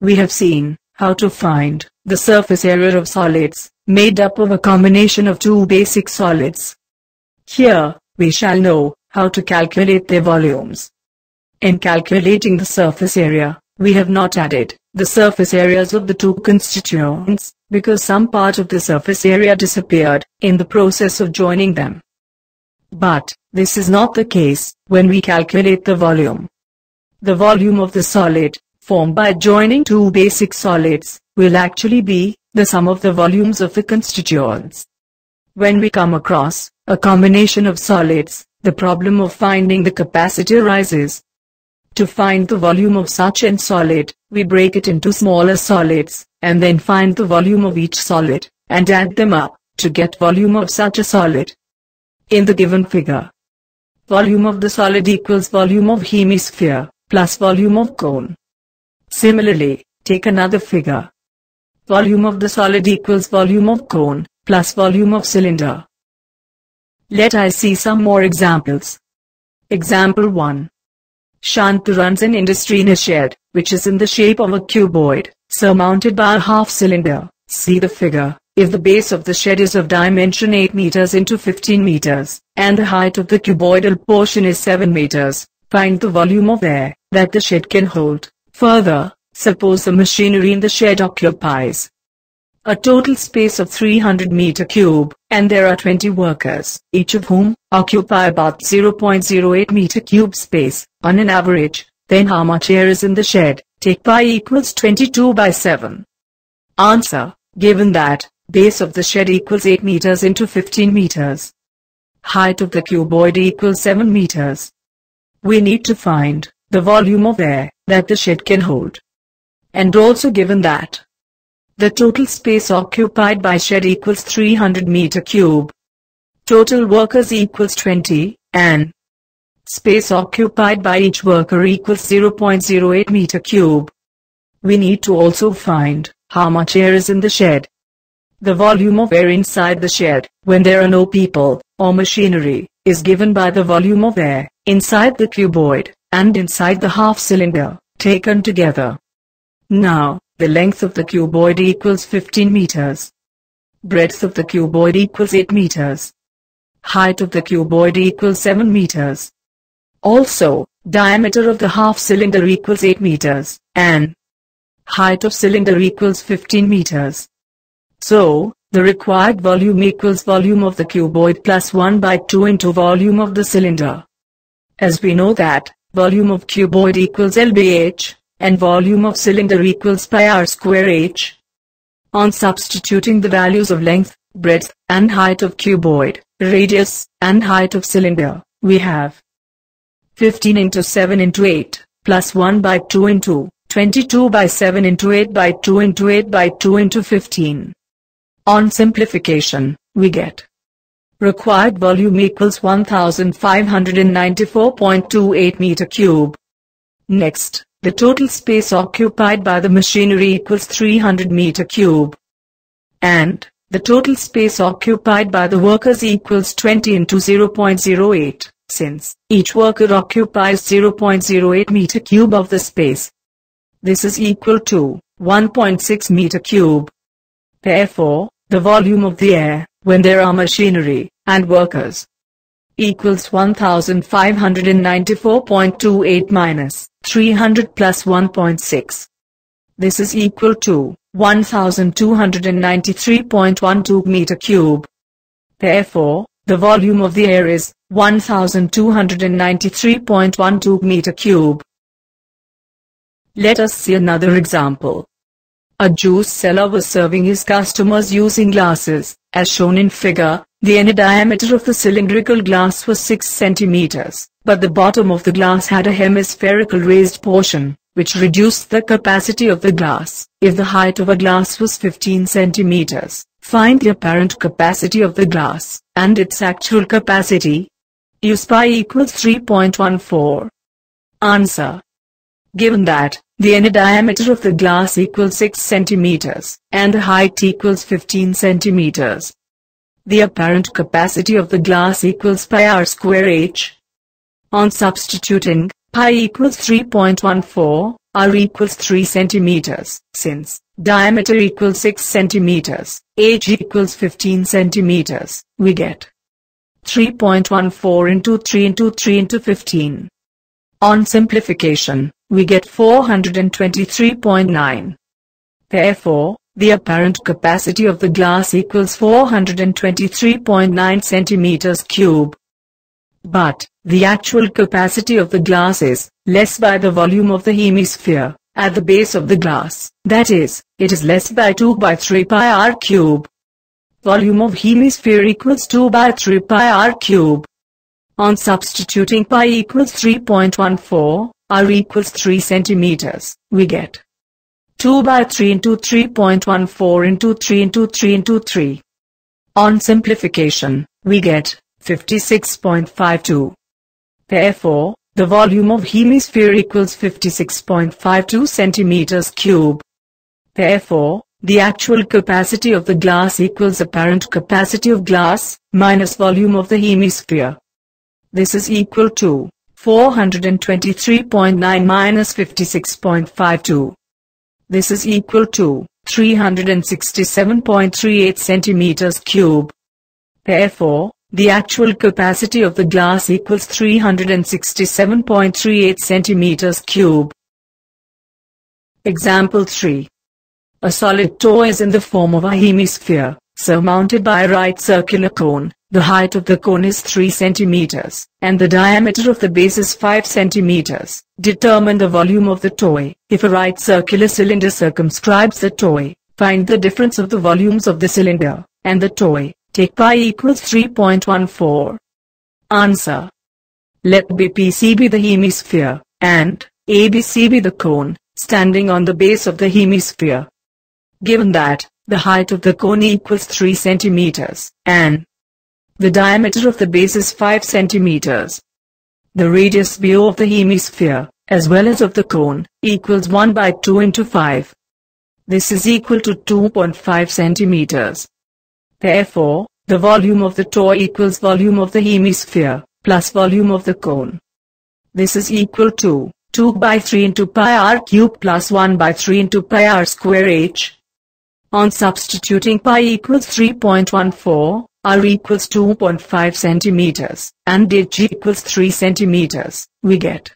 we have seen how to find the surface area of solids, made up of a combination of two basic solids. Here, we shall know how to calculate their volumes. In calculating the surface area, we have not added the surface areas of the two constituents, because some part of the surface area disappeared in the process of joining them. But this is not the case when we calculate the volume. The volume of the solid, formed by joining two basic solids, will actually be the sum of the volumes of the constituents. When we come across a combination of solids, the problem of finding the capacity arises. To find the volume of such an solid, we break it into smaller solids, and then find the volume of each solid, and add them up, to get volume of such a solid. In the given figure, volume of the solid equals volume of hemisphere, plus volume of cone. Similarly, take another figure. Volume of the solid equals volume of cone, plus volume of cylinder. Let us see some more examples. Example 1. Shanta runs an industry in a shed, which is in the shape of a cuboid, surmounted by a half cylinder. See the figure. If the base of the shed is of dimension 8 meters into 15 meters, and the height of the cuboidal portion is 7 meters, find the volume of air that the shed can hold. Further, suppose the machinery in the shed occupies a total space of 300 meter cube, and there are 20 workers, each of whom occupy about 0.08 meter cube space, on an average. Then how much air is in the shed? Take pi equals 22 by 7. Answer. Given that base of the shed equals 8 meters into 15 meters, height of the cuboid equals 7 meters, we need to find the volume of air that the shed can hold. And also given that the total space occupied by shed equals 300 meter cube, total workers equals 20, and space occupied by each worker equals 0.08 meter cube. We need to also find how much air is in the shed. The volume of air inside the shed, when there are no people or machinery, is given by the volume of air inside the cuboid and inside the half cylinder, taken together. Now, the length of the cuboid equals 15 meters. Breadth of the cuboid equals 8 meters. Height of the cuboid equals 7 meters. Also, diameter of the half cylinder equals 8 meters, and height of cylinder equals 15 meters. So, the required volume equals volume of the cuboid plus 1 by 2 into volume of the cylinder. As we know that volume of cuboid equals L by H, and volume of cylinder equals pi r square H. On substituting the values of length, breadth, and height of cuboid, radius, and height of cylinder, we have 15 into 7 into 8, plus 1 by 2 into 22 by 7 into 8 by 2 into 8 by 2 into 15. On simplification, we get required volume equals 1594.28 meter cube. Next, the total space occupied by the machinery equals 300 meter cube. And the total space occupied by the workers equals 20 into 0.08, since each worker occupies 0.08 meter cube of the space. This is equal to 1.6 meter cube. Therefore, the volume of the air, when there are machinery and workers, equals 1594.28 minus 300 plus 1.6. This is equal to 1293.12 meter cube. Therefore, the volume of the air is 1293.12 meter cube. Let us see another example. A juice seller was serving his customers using glasses. As shown in figure, the inner diameter of the cylindrical glass was 6 centimeters, but the bottom of the glass had a hemispherical raised portion, which reduced the capacity of the glass. If the height of a glass was 15 centimeters, find the apparent capacity of the glass, and its actual capacity. Use pi equals 3.14. Answer. Given that the inner diameter of the glass equals 6 centimeters, and the height equals 15 centimeters, the apparent capacity of the glass equals pi r square H. On substituting pi equals 3.14, r equals 3 centimeters. Since diameter equals 6 centimeters, h equals 15 centimeters, we get 3.14 into 3 into 3 into 15. On simplification, we get 423.9. Therefore, the apparent capacity of the glass equals 423.9 centimeters cube. But the actual capacity of the glass is less by the volume of the hemisphere at the base of the glass. That is, it is less by 2 by 3 pi r cube. Volume of hemisphere equals 2 by 3 pi r cube. On substituting pi equals 3.14, r equals 3 centimeters, we get 2 by 3 into 3.14 into 3 into 3 into 3. On simplification, we get 56.52. Therefore, the volume of hemisphere equals 56.52 centimeters cube. Therefore, the actual capacity of the glass equals apparent capacity of glass minus volume of the hemisphere. This is equal to 423.9 minus 56.52. This is equal to 367.38 centimeters cube. Therefore, the actual capacity of the glass equals 367.38 centimeters cube. Example 3. A solid toy is in the form of a hemisphere, surmounted by a right circular cone. The height of the cone is 3 centimeters, and the diameter of the base is 5 centimeters. Determine the volume of the toy. If a right circular cylinder circumscribes the toy, find the difference of the volumes of the cylinder and the toy. Take pi equals 3.14. Answer. Let BPC be the hemisphere, and ABC be the cone, standing on the base of the hemisphere. Given that, the height of the cone equals 3 centimeters, and the diameter of the base is 5 centimeters. The radius BO of the hemisphere, as well as of the cone, equals 1 by 2 into 5. This is equal to 2.5 centimeters. Therefore, the volume of the toy equals volume of the hemisphere, plus volume of the cone. This is equal to 2 by 3 into pi r cube plus 1 by 3 into pi r square h. On substituting pi equals 3.14, r equals 2.5 centimeters, and h equals 3 centimeters, we get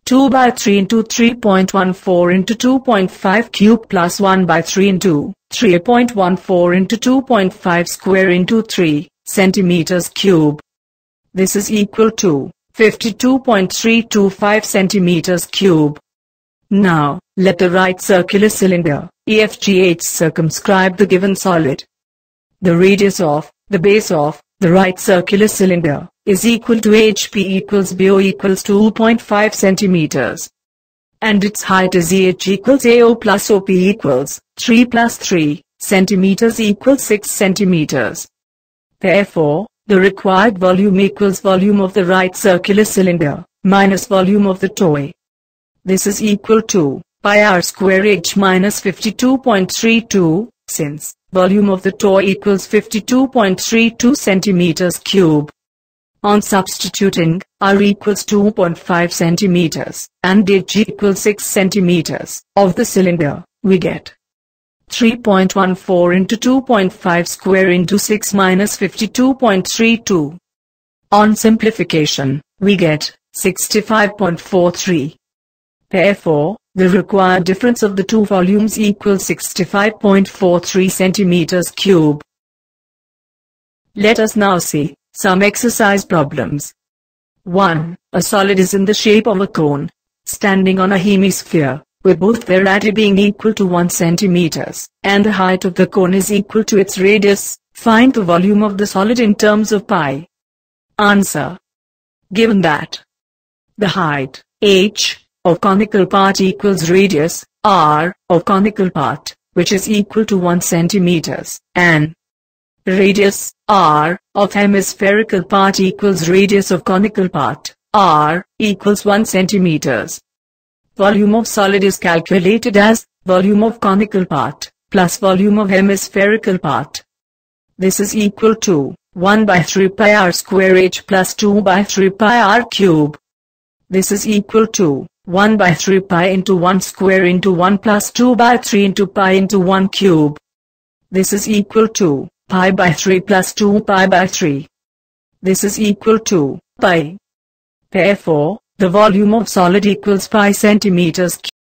2 by 3 into 3.14 into 2.5 cube plus 1 by 3 into 3.14 into 2.5 square into 3 centimeters cube. This is equal to 52.325 centimeters cube. Now, let the right circular cylinder, EFGH, circumscribe the given solid. The radius of the base of the right circular cylinder is equal to HP equals BO equals 2.5 centimeters. And its height is EH equals AO plus OP equals 3 plus 3 centimeters equals 6 centimeters. Therefore, the required volume equals volume of the right circular cylinder minus volume of the toy. This is equal to pi r square h minus 52.32, since volume of the toy equals 52.32 centimeters cube. On substituting, r equals 2.5 centimeters, and h equals 6 centimeters of the cylinder, we get 3.14 into 2.5 square into 6 minus 52.32. On simplification, we get 65.43. Therefore, the required difference of the two volumes equals 65.43 centimeters cube. Let us now see some exercise problems. 1. A solid is in the shape of a cone, standing on a hemisphere, with both their radii being equal to 1 centimeters, and the height of the cone is equal to its radius. Find the volume of the solid in terms of pi. Answer. Given that the height, h, of conical part equals radius, r, of conical part, which is equal to 1 centimeters, and radius, r, of hemispherical part equals radius of conical part, r, equals 1 centimeters. Volume of solid is calculated as volume of conical part plus volume of hemispherical part. This is equal to 1 by 3 pi r square h plus 2 by 3 pi r cube. This is equal to 1 by 3 pi into 1 square into 1 plus 2 by 3 into pi into 1 cube. This is equal to pi by 3 plus 2 pi by 3. This is equal to pi. Therefore, the volume of solid equals pi centimeters cubed.